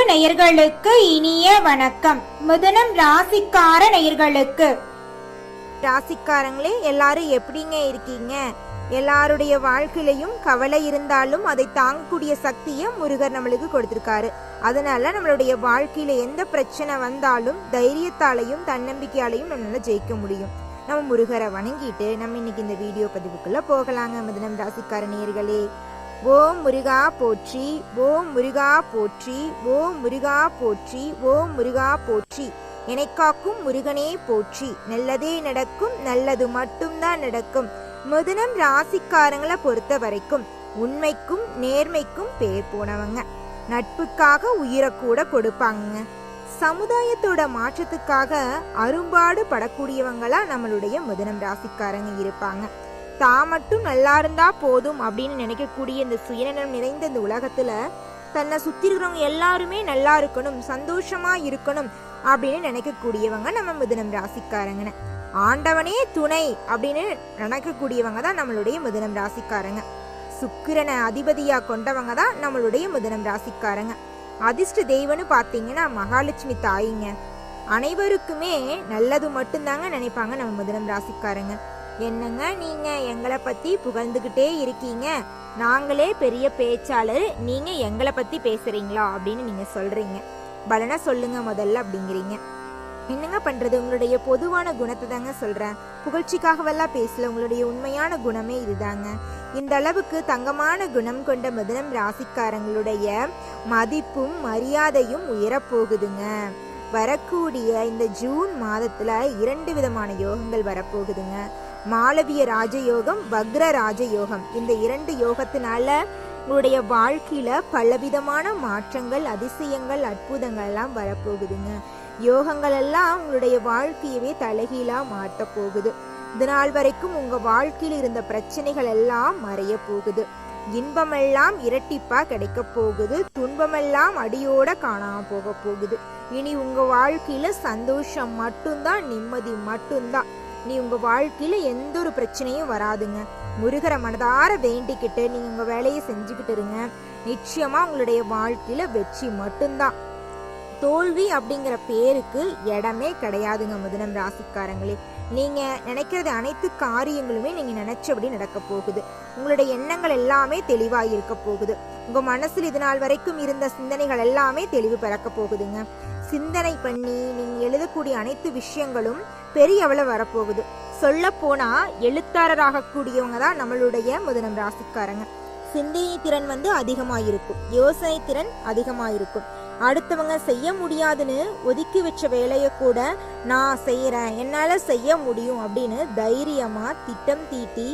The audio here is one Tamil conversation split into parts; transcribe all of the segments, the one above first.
நேயர்களுக்கு இனிய வணக்கம். மிதுனம் ராசிக்கார நேயர்களுக்கு, ராசிக்காரங்களே எல்லாரும் எப்படிங்க இருக்கீங்க? எல்லாருடைய வாழ்க்கையிலையும் கவலை இருந்தாலும் அதை தாங்கக்கூடிய சக்தியை முருகர் நம்மளுக்கு கொடுத்திருக்காரு. அதனால நம்மளுடைய வாழ்க்கையில எந்த பிரச்சனை வந்தாலும் தைரியத்தாலையும் தன்னம்பிக்கையாலையும் நம்மளால ஜெயிக்க முடியும். நம்ம முருகரை வணங்கிட்டு நம்ம இன்னைக்கு இந்த வீடியோ பதிவுக்குள்ள போகலாங்க. மிதுனம் ராசிக்கார நேயர்களே, ஓம் முருகா போற்றி, ஓம் முருகா போற்றி, ஓம் முருகா போற்றி, ஓம் முருகா போற்றி. என்னை காக்கும் முருகனே போற்றி. நல்லதே நடக்கும், நல்லது மட்டும்தான் நடக்கும். மிதுனம் ராசிக்காரங்களை பொறுத்த வரைக்கும் உண்மைக்கும் நேர்மைக்கும் பேர் போனவங்க. நட்புக்காக உயிரை கூட கொடுப்பாங்க. சமுதாயத்தோட மாற்றத்துக்காக அரும்பாடு படக்கூடியவங்களா நம்மளுடைய மிதுனம் ராசிக்காரங்க இருப்பாங்க. தான் மட்டும் நல்லா இருந்தா போதும் அப்படின்னு நினைக்கக்கூடிய இந்த சுயநலம் நிறைந்த இந்த உலகத்துல தன்னை சுத்தி இருக்கிறவங்க எல்லாருமே நல்லா இருக்கணும், சந்தோஷமா இருக்கணும் அப்படின்னு நினைக்கக்கூடியவங்க நம்ம மிதுனம் ராசிக்காரங்க. ஆண்டவனே துணை அப்படின்னு நினைக்கக்கூடியவங்க தான் நம்மளுடைய மிதுனம் ராசிக்காரங்க. சுக்கிரனை அதிபதியா கொண்டவங்க தான் நம்மளுடைய மிதுனம் ராசிக்காரங்க. அதிர்ஷ்ட தெய்வம்னு பாத்தீங்கன்னா மகாலட்சுமி தாயிங்க. அனைவருக்குமே நல்லது மட்டும்தாங்க நினைப்பாங்க நம்ம மிதுனம் ராசிக்காரங்க. என்னங்க நீங்க எங்களை பத்தி புகழ்ந்துகிட்டே இருக்கீங்க, நாங்களே பெரிய பேச்சாளர், நீங்க எங்களை பத்தி பேசுறீங்களா அப்படின்னு நீங்க சொல்றீங்க. பலனா சொல்லுங்க முதல்ல அப்படிங்கிறீங்க. என்னங்க பண்றது, உங்களுடைய பொதுவான குணத்தை தாங்க சொல்றேன். புகழ்ச்சிக்காகவெல்லாம் பேசல, உங்களுடைய உண்மையான குணமே இதுதாங்க. இந்த அளவுக்கு தங்கமான குணம் கொண்ட மிதுனம் ராசிக்காரங்களுடைய மதிப்பும் மரியாதையும் உயரப்போகுதுங்க. வரக்கூடிய இந்த ஜூன் மாதத்துல 2 விதமான யோகங்கள் வரப்போகுதுங்க. மாளவிய ராஜயோகம், வக்ர ராஜயோகம். இந்த 2 யோகத்தினால உங்களுடைய வாழ்க்கையில பலவிதமான மாற்றங்கள், அதிசயங்கள், அற்புதங்கள் எல்லாம் வரப்போகுதுங்க. யோகங்கள் எல்லாம் உங்களுடைய வாழ்க்கையவே தலைகீழா மாற்ற போகுது. இதனால் வரைக்கும் உங்க வாழ்க்கையில் இருந்த பிரச்சனைகள் எல்லாம் மறைய போகுது. இன்பமெல்லாம் இரட்டிப்பா கிடைக்க போகுது, துன்பமெல்லாம் அடியோட காணாம போக போகுது. இனி உங்க வாழ்க்கையில சந்தோஷம் மட்டும்தான், நிம்மதி மட்டும்தான். நீ உங்க வாழ்க்கையில எந்த ஒரு பிரச்சனையும் வராதுங்க. முருகரை மனதார வேண்டிக்கிட்டு நீங்க உங்க வேலையை செஞ்சுக்கிட்டு இருங்க. நிச்சயமா உங்களுடைய வாழ்க்கையில வெற்றி மட்டும்தான். தோல்வி அப்படிங்கிற பேருக்கு இடமே கிடையாதுங்க மிதுனம் ராசிக்காரங்களே. நீங்க நினைக்கிறது அனைத்து காரியங்களுமே நீங்க நினைச்சபடி நடக்க போகுது. உங்களுடைய எண்ணங்கள் எல்லாமே தெளிவா இருக்க போகுது. உங்க மனசுல இது நாள் வரைக்கும் இருந்த சிந்தனைகள் எல்லாமே தெளிவு பிறக்க போகுதுங்க. சிந்தனை பண்ணி நீங்க எழுதக்கூடிய அனைத்து விஷயங்களும் பெரிய அளவுல வரப்போகுது. சொல்ல போனா எழுத்தாளராக கூடியவங்க தான் நம்மளுடைய மிதுனம் ராசிக்காரங்க. சிந்தனை திறன் அதிகமாயிருக்கும், யோசனை திறன் அதிகமாயிருக்கும். அடுத்தவங்க செய்ய முடியாதுன்னு ஒதுக்கி வச்ச வேலையை கூட நான் செய்யறேன், என்னால செய்ய முடியும் அப்படின்னு தைரியமா திட்டம் தீட்டி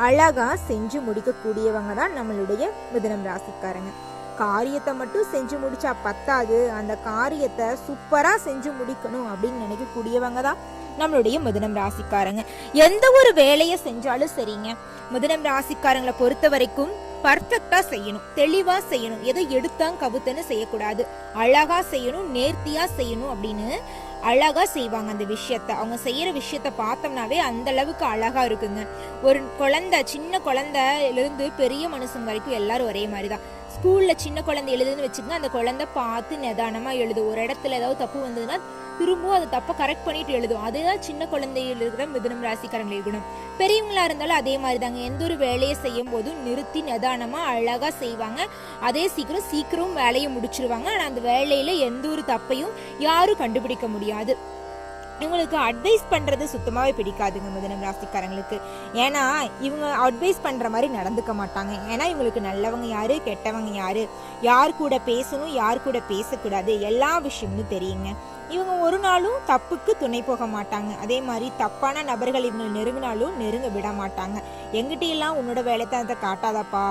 அழகா செஞ்சு முடிக்கக்கூடியவங்க தான் நம்மளுடைய மிதுனம் ராசிக்காரங்க. காரியத்தை மட்டும் செஞ்சு முடிச்சா பத்தாது, அந்த காரியத்தை சூப்பரா செஞ்சு முடிக்கணும் அப்படின்னு நினைக்கக்கூடியவங்க தான் நம்மளுடைய மிதுனம் ராசிக்காரங்க. எந்த ஒரு வேலையை செஞ்சாலும் சரிங்க, மிதுனம் ராசிக்காரங்களை பொறுத்த வரைக்கும் பர்ஃபெக்டா செய்யணும், தெளிவா செய்யணும். எதோ எடுத்தாங்க கவுத்தன்னு செய்யக்கூடாது, அழகா செய்யணும், நேர்த்தியா செய்யணும் அப்படின்னு அழகா செய்வாங்க. அந்த விஷயத்த அவங்க செய்யற விஷயத்த பார்த்தோம்னாவே அந்த அளவுக்கு அழகா இருக்குங்க. ஒரு குழந்தை, சின்ன குழந்தைல இருந்து பெரிய மனுஷன் வரைக்கும் எல்லாரும் ஒரே மாதிரிதான். ஸ்கூல்ல சின்ன குழந்தை எழுதுன்னு வச்சுக்கோங்க, அந்த குழந்தை பார்த்து நிதானமா எழுதும். ஒரு இடத்துல ஏதாவது தப்பு வந்ததுன்னா திரும்பவும் அதை தப்ப கரெக்ட் பண்ணிட்டு எழுதும். அதுதான் சின்ன குழந்தைகள் இருக்கிற மிதுனம் ராசிக்காரங்களை இருக்கணும். பெரியவங்களா இருந்தாலும் அதே மாதிரி தாங்க. எந்த ஒரு வேலையை செய்யும் போதும் நிறுத்தி நிதானமா அழகா செய்வாங்க. அதே சீக்கிரம் வேலையை முடிச்சிருவாங்க. ஆனா அந்த வேலையில எந்த ஒரு தப்பையும் யாரும் கண்டுபிடிக்க முடியாது. இவங்களுக்கு அட்வைஸ் பண்றது சுத்தமாவே பிடிக்காதுங்க மிதுனம் ராசிக்காரங்களுக்கு. ஏன்னா இவங்க அட்வைஸ் பண்ற மாதிரி நடந்துக்க மாட்டாங்க. ஏன்னா இவங்களுக்கு நல்லவங்க யாரு, கெட்டவங்க யாரு, யார் கூட பேசணும், யார் கூட பேசக்கூடாது, எல்லா விஷயமும் தெரியுங்க. இவங்க ஒரு நாளும் தப்புக்கு துணை போக மாட்டாங்க. அதே மாதிரி தப்பான நபர்கள் இவங்க நெருங்கினாலும் நெருங்க விட மாட்டாங்க. எங்கிட்ட எல்லாம் உன்னோட வேலைத்தனத்தை காட்டாதப்பா,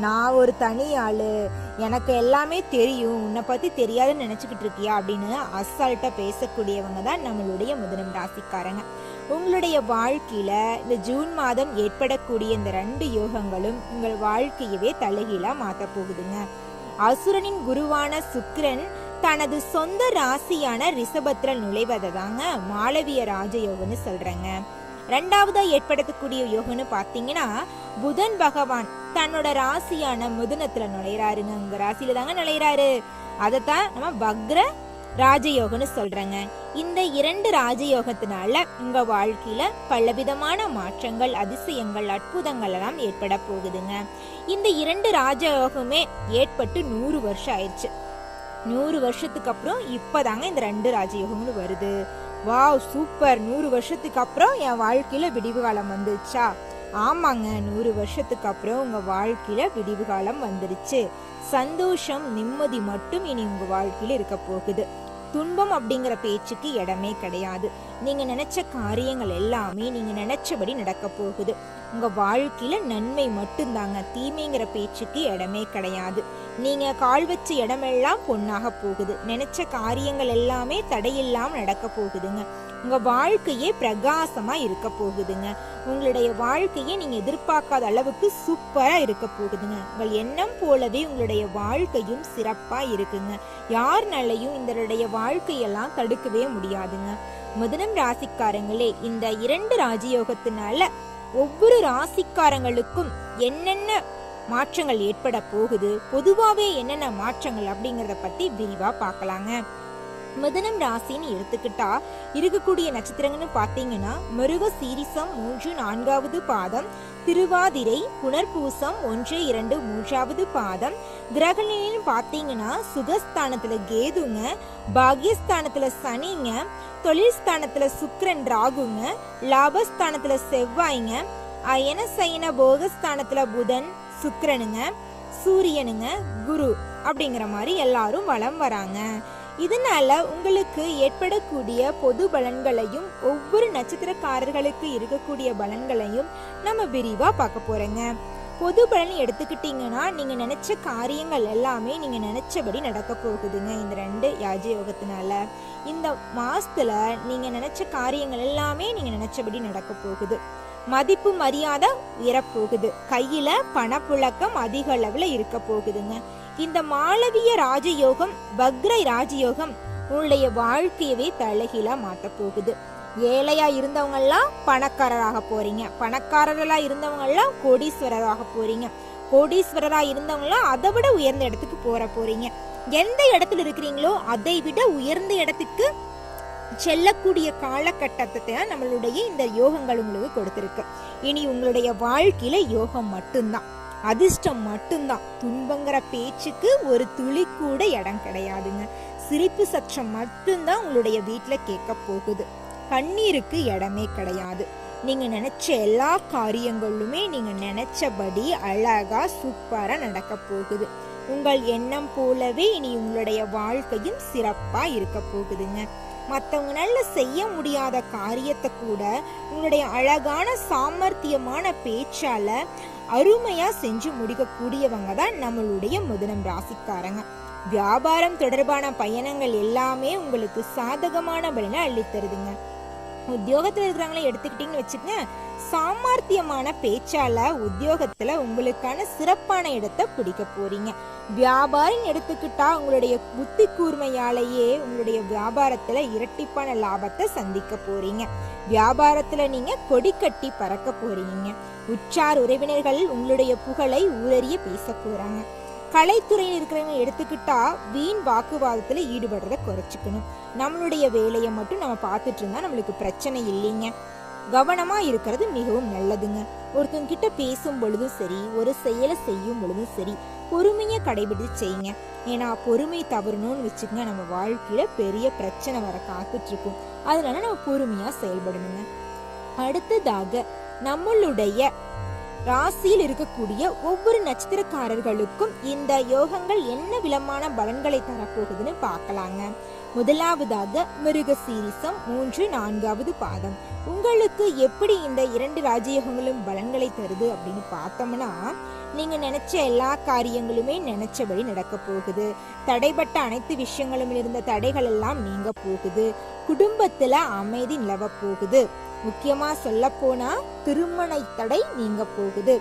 நான் ஒரு தனி ஆளு, எனக்கு எல்லாமே தெரியும், உன்னை பத்தி தெரியாதுன்னு நினைச்சுக்கிட்டு இருக்கியா அப்படின்னு அசால்ட்டா பேசக்கூடியவங்க தான் நம்மளுடைய மிதுனம் ராசிக்காரங்க. உங்களுடைய வாழ்க்கையில இந்த ஜூன் மாதம் ஏற்படக்கூடிய இந்த 2 யோகங்களும் உங்கள் வாழ்க்கையவே தலைகீழா மாத்த போகுதுங்க. அசுரனின் குருவான சுக்கிரன் தனது சொந்த ராசியான ரிஷபத்துல நுழைவதை தாங்க மாளவிய ராஜயோகம்னு சொல்றேங்க. 2வதா ஏற்படுத்தக்கூடிய யோகம்னு பாத்தீங்கன்னா புதன் பகவான் தன்னோட ராசியான மிதுனத்துல நுழைறாருங்க. உங்க ராசியில தாங்க நுழைறாரு. அதைத்தான் நம்ம வக்ர ராஜயோகம்னு சொல்றேங்க. இந்த 2 ராஜயோகத்தினால உங்க வாழ்க்கையில பலவிதமான மாற்றங்கள், அதிசயங்கள், அற்புதங்கள் எல்லாம் ஏற்பட போகுதுங்க. இந்த 2 ராஜயோகமே ஏற்பட்டு 100 வருஷம் ஆயிடுச்சு. 100 வருஷத்துக்கு அப்புறம் இப்பதாங்க இந்த 2 ராஜயோகம்னு வருது. Wow, super! 100 வருஷத்துக்கு அப்புறம் என் வாழ்க்கையில விடிவு காலம் வந்துச்சா? ஆமாங்க, 100 வருஷத்துக்கு அப்புறம் உங்க வாழ்க்கையில விடிவு காலம் வந்துருச்சு. சந்தோஷம், நிம்மதி மட்டும் இனி உங்க வாழ்க்கையில இருக்க போகுது. துன்பம் அப்படிங்கிற பேச்சுக்கு இடமே கிடையாது. நீங்க நினைச்ச காரியங்கள் எல்லாமே நீங்க நினைச்சபடி நடக்க போகுது. உங்க வாழ்க்கையில நன்மை மட்டும்தாங்க, தீமைங்கிற பேச்சுக்கு இடமே கிடையாது. நீங்க கால் வச்ச இடமெல்லாம் பொன்னாக போகுது. நினைச்ச காரியங்கள் எல்லாமே தடையில்லாம நடக்க போகுதுங்க. உங்க வாழ்க்கையே பிரகாசமா இருக்க போகுதுங்க. உங்களுடைய வாழ்க்கையே நீங்க எதிர்பார்க்காத அளவுக்கு சூப்பரா இருக்க போகுதுங்க. உங்கள் எண்ணம் போலவே உங்களுடைய வாழ்க்கையும் சிறப்பா இருக்குங்க. யாருனாலையும் இந்த வாழ்க்கையெல்லாம் தடுக்கவே முடியாதுங்க. மிதுனம் ராசிக்காரங்களே, இந்த 2 ராஜயோகத்தினால ஒவ்வொரு ராசிக்காரங்களுக்கும் என்னென்ன மாற்றங்கள் ஏற்பட போகுது, பொதுவாவே என்னென்ன மாற்றங்கள் அப்படிங்கறத பத்தி விரிவா பார்க்கலாங்க. மிதுனம் ராசின்னு எடுத்துக்கிட்டா இருக்கக்கூடிய நட்சத்திரங்கள்னு பாத்தீங்கன்னா மிருக சீரிசம் 3 4வது பாதம், திருவாதிரை, புனர்பூசம் 1 2 3வது பாதம். கிரகணின்னு பாத்தீங்கன்னா சுகஸ்தானத்துல கேதுங்க, பாக்யஸ்தானத்துல சனிங்க, தொழில் ஸ்தானத்துல சுக்கிரன் ராகுங்க, லாபஸ்தானத்துல செவ்வாய்ங்க, அயன சயன போகஸ்தானத்துல புதன் சுக்கிரனுங்க, சூரியனுங்க, குரு அப்படிங்கிற மாதிரி எல்லாரும் வலம் வராங்க. இதனால உங்களுக்கு ஏற்படக்கூடிய பொது பலன்களையும் ஒவ்வொரு நட்சத்திரக்காரர்களுக்கு இருக்கக்கூடிய பலன்களையும் நம்ம விரிவா பார்க்க போறோங்க. பொது பலன் எடுத்துக்கிட்டீங்கன்னா நீங்க நினைச்ச காரியங்கள் எல்லாமே நீங்க நினைச்சபடி நடக்க போகுதுங்க. இந்த 2 ராஜயோகத்தினால இந்த மாசத்துல நீங்க நினைச்ச காரியங்கள் எல்லாமே நீங்க நினைச்சபடி நடக்க போகுது. மதிப்பு மரியாதை உயரப்போகுது. கையில பணப்புழக்கம் அதிக அளவுல இருக்க போகுதுங்க. இந்த மாளவிய ராஜயோகம், வக்ர ராஜயோகம் உங்களுடைய வாழ்க்கையவே தலைகீழா மாத்த போகுது. ஏழையா இருந்தவங்க எல்லாம் பணக்காரராக போறீங்க, பணக்காரர்களா இருந்தவங்க எல்லாம் கோடீஸ்வரராக போறீங்க, கோடீஸ்வரரா இருந்தவங்க எல்லாம் அதை விட உயர்ந்த இடத்துக்கு போறீங்க. எந்த இடத்துல இருக்கிறீங்களோ அதை விட உயர்ந்த இடத்துக்கு செல்லக்கூடிய காலகட்டத்தை நம்மளுடைய இந்த யோகங்கள் உங்களுக்கு கொடுத்திருக்கு. இனி உங்களுடைய வாழ்க்கையில யோகம் மட்டும்தான், அதிர்ஷ்டம் மட்டும்தான். துன்பங்கிற பேச்சுக்கு ஒரு துளி கூட இடம் கிடையாதுங்க. சிரிப்பு சத்தம் மட்டும்தான் உங்களுடைய வீட்டுல கேட்க போகுது. கண்ணீருக்கு இடமே கிடையாது. நீங்க நினைச்ச எல்லா காரியங்களுமே நீங்க நினைச்சபடி அழகா சூப்பரா நடக்க போகுது. உங்கள் எண்ணம் போலவே இனி உங்களுடைய வாழ்க்கையும் சிறப்பா இருக்க போகுதுங்க. மற்றவங்களால செய்ய முடியாத காரியத்தை கூட உங்களுடைய அழகான சாமர்த்தியமான பேச்சால அருமையா செஞ்சு முடிக்கக்கூடியவங்க தான் நம்மளுடைய மிதுனம் ராசிக்காரங்க. வியாபாரம் தொடர்பான பயணங்கள் எல்லாமே உங்களுக்கு சாதகமான பலனை அள்ளித்தருதுங்க. உத்தியோகத்துல இருக்கிறவங்கள எடுத்துக்கிட்டீங்கன்னு வச்சுக்கோங்க, சாமர்த்தியமான பேச்சால உத்தியோகத்துல உங்களுக்கான சிறப்பான இடத்தை பிடிக்க போறீங்க. வியாபாரம் எடுத்துக்கிட்டா உங்களுடைய புத்தி கூர்மையாலேயே உங்களுடைய வியாபாரத்துல இரட்டிப்பான லாபத்தை சந்திக்க போறீங்க. வியாபாரத்துல நீங்க கொடி கட்டி பறக்க போறீங்க. உற்றார் உறவினர்கள் உங்களுடைய புகழை ஊரறிய பேச போறாங்க. கலைத்துறையில் இருக்கிறவங்க எடுத்துக்கிட்டா வீண் வாக்குவாதத்துல ஈடுபடுறத குறைச்சிக்கணும். நம்மளுடைய வேலையை மட்டும் நம்ம பார்த்துட்டு இருந்தா நம்மளுக்கு பிரச்சனை இல்லைங்க. கவனமா இருக்கிறது மிகவும் நல்லதுங்க. ஒருத்தங்க கிட்ட பேசும் பொழுதும் சரி, ஒரு செயலை செய்யும் பொழுதும் சரி, பொறுமையை கடைபிடிச்சு செய்யுங்க. ஏன்னா பொறுமை தவறணும்னு வச்சுக்கோங்க, நம்ம வாழ்க்கையில பெரிய பிரச்சனை வர காத்துட்டு இருக்கும். அதனால நம்ம பொறுமையா செயல்படணுங்க. அடுத்ததாக நம்மளுடைய ராசியில் இருக்கக்கூடிய ஒவ்வொரு நட்சத்திரக்காரர்களுக்கும் இந்த யோகங்கள் என்ன விதமான பலன்களை தரப்போகுதுன்னு பார்க்கலாங்க. முதலாவதாக மிருக சீரிசம் 3 4வது பாதம். உங்களுக்கு எப்படி இந்த 2 ராஜயோகங்களும் பலன்களை தருது அப்படின்னு பார்த்தோம்னா, நீங்க நினைச்ச எல்லா காரியங்களுமே நினைச்சபடி நடக்க போகுது. தடைப்பட்ட அனைத்து விஷயங்களும் இருந்த தடைகள் எல்லாம் நீங்க போகுது. குடும்பத்துல அமைதி நிலவ போகுது. முக்கியமா சொல்ல போனா திருமண தடை நீங்க போகுது.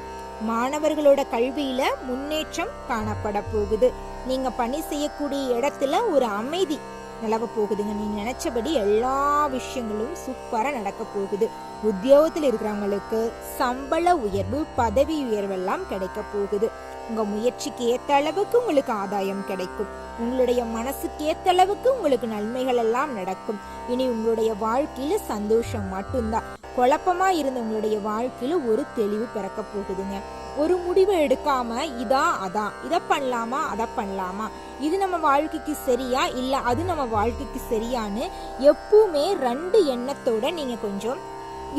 மாணவர்களோட கல்வியில முன்னேற்றம் காணப்பட போகுது. நீங்க பணி செய்யக்கூடிய இடத்துல ஒரு அமைதி நிலவ போகுதுங்க. நீங்க நினைச்சபடி எல்லா விஷயங்களும் சூப்பரா நடக்க போகுது. உத்தியோகத்தில் இருக்கிறவங்களுக்கு சம்பள உயர்வு, பதவி உயர்வெல்லாம் கிடைக்க போகுது. உங்க முயற்சிக்கு ஏத்த அளவுக்கு உங்களுக்கு ஆதாயம் கிடைக்கும். உங்களுடைய மனசுக்கு ஏத்த அளவுக்கு உங்களுக்கு நன்மைகள் எல்லாம் நடக்கும். இனி உங்களுடைய வாழ்க்கையில சந்தோஷம் மட்டும்தான். குழப்பமா இருந்த உங்களுடைய வாழ்க்கையில ஒரு தெளிவு பிறக்க போகுதுங்க. ஒரு முடிவை எடுக்காம இதை பண்ணலாமா அதை பண்ணலாமா, இது நம்ம வாழ்க்கைக்கு சரியா இல்ல அது நம்ம வாழ்க்கைக்கு சரியான்னு எப்பவுமே 2 எண்ணத்தோட நீங்க கொஞ்சம்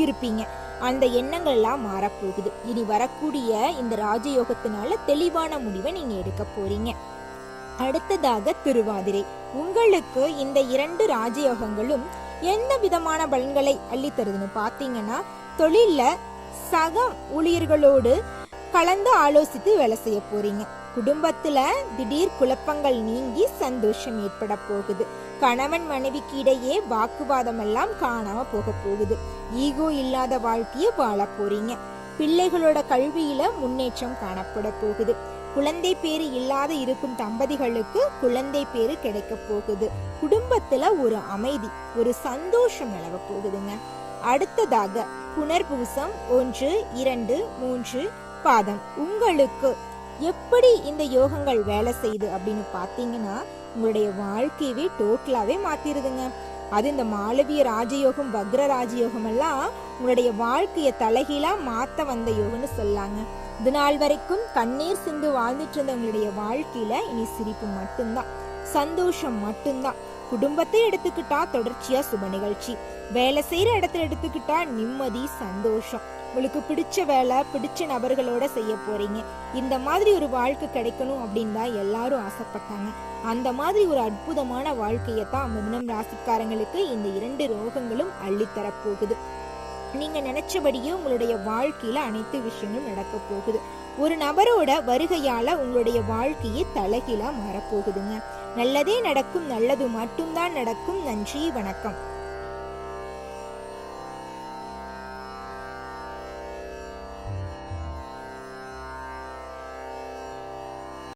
இருப்பீங்க. அந்த எண்ணங்கள் எல்லாம் மாறப்போகுது. இனி வரக்கூடிய இந்த ராஜயோகத்தினால தெளிவான முடிவை நீங்க எடுக்க போறீங்க. அடுத்ததாக திருவாதிரை. உங்களுக்கு இந்த 2 ராஜயோகங்களும் எந்த விதமான பலன்களை அள்ளி தருதுன்னு பாத்தீங்கன்னா, தொழில்ல சக ஊழியர்களோடு கலந்து ஆலோசித்து வேலை செய்ய போறீங்க. குடும்பத்துல திடீர் குழப்பங்கள் நீங்கி சந்தோஷம் ஏற்பட போகுது. கணவன் மனைவிக்கு இடையே வாக்குவாதம் எல்லாம் காணாம போக போகுது. ஈகோ இல்லாத வாழ்க்கைய வாழ போறீங்க. பிள்ளைகளோட கல்வியில முன்னேற்றம் காணப்பட போகுது. குழந்தை பேரு இல்லாத இருக்கும் தம்பதிகளுக்கு குழந்தை பேரு கிடைக்க போகுது. குடும்பத்துல ஒரு அமைதி, ஒரு சந்தோஷம் நிலவ போகுதுங்க. அடுத்ததாக புனர்பூசம் 1, 2, 3 பாதம். உங்களுக்கு எப்படி இந்த யோகங்கள் வேலை செய்யுது அப்படின்னு பாத்தீங்கன்னா, உங்களுடைய வாழ்க்கையவே டோட்டலாவே மாத்திருதுங்க. அது இந்த மாளவிய ராஜயோகம், வக்ர ராஜயோகம் எல்லாம் உங்களுடைய வாழ்க்கைய தலைகீழா மாத்த வந்த யோகம்னு சொல்லாங்க. இது நாள் வரைக்கும் கண்ணீர் சிந்து வாழ்ந்துட்டு இருந்த உங்களுடைய வாழ்க்கையில இனி சிரிப்பு மட்டும்தான், சந்தோஷம் மட்டும்தான். குடும்பத்தை எடுத்துக்கிட்டா தொடர்ச்சியா சுப நிகழ்ச்சி, வேலை செய்யற இடத்துல எடுத்துக்கிட்டா நிம்மதி, சந்தோஷம். உங்களுக்கு பிடிச்ச வேலை, பிடிச்ச நபர்களோட செய்ய போறீங்க. இந்த மாதிரி ஒரு வாழ்க்கை கிடைக்கணும் அப்படின்னு தான் எல்லாரும் ஆசைப்பட்டாங்க. அந்த மாதிரி ஒரு அற்புதமான வாழ்க்கையத்தான் மிதுனம் ராசிக்காரங்களுக்கு இந்த 2 ரோகங்களும் அள்ளித்தரப்போகுது. நீங்க நினைச்சபடியே உங்களுடைய வாழ்க்கையில அனைத்து விஷயங்களும் நடக்க போகுது. ஒரு நபரோட வருகையால உங்களுடைய வாழ்க்கையே தலைகீழா மாறப்போகுதுங்க. நல்லதே நடக்கும், நல்லது மட்டும்தான் நடக்கும். நன்றி, வணக்கம்.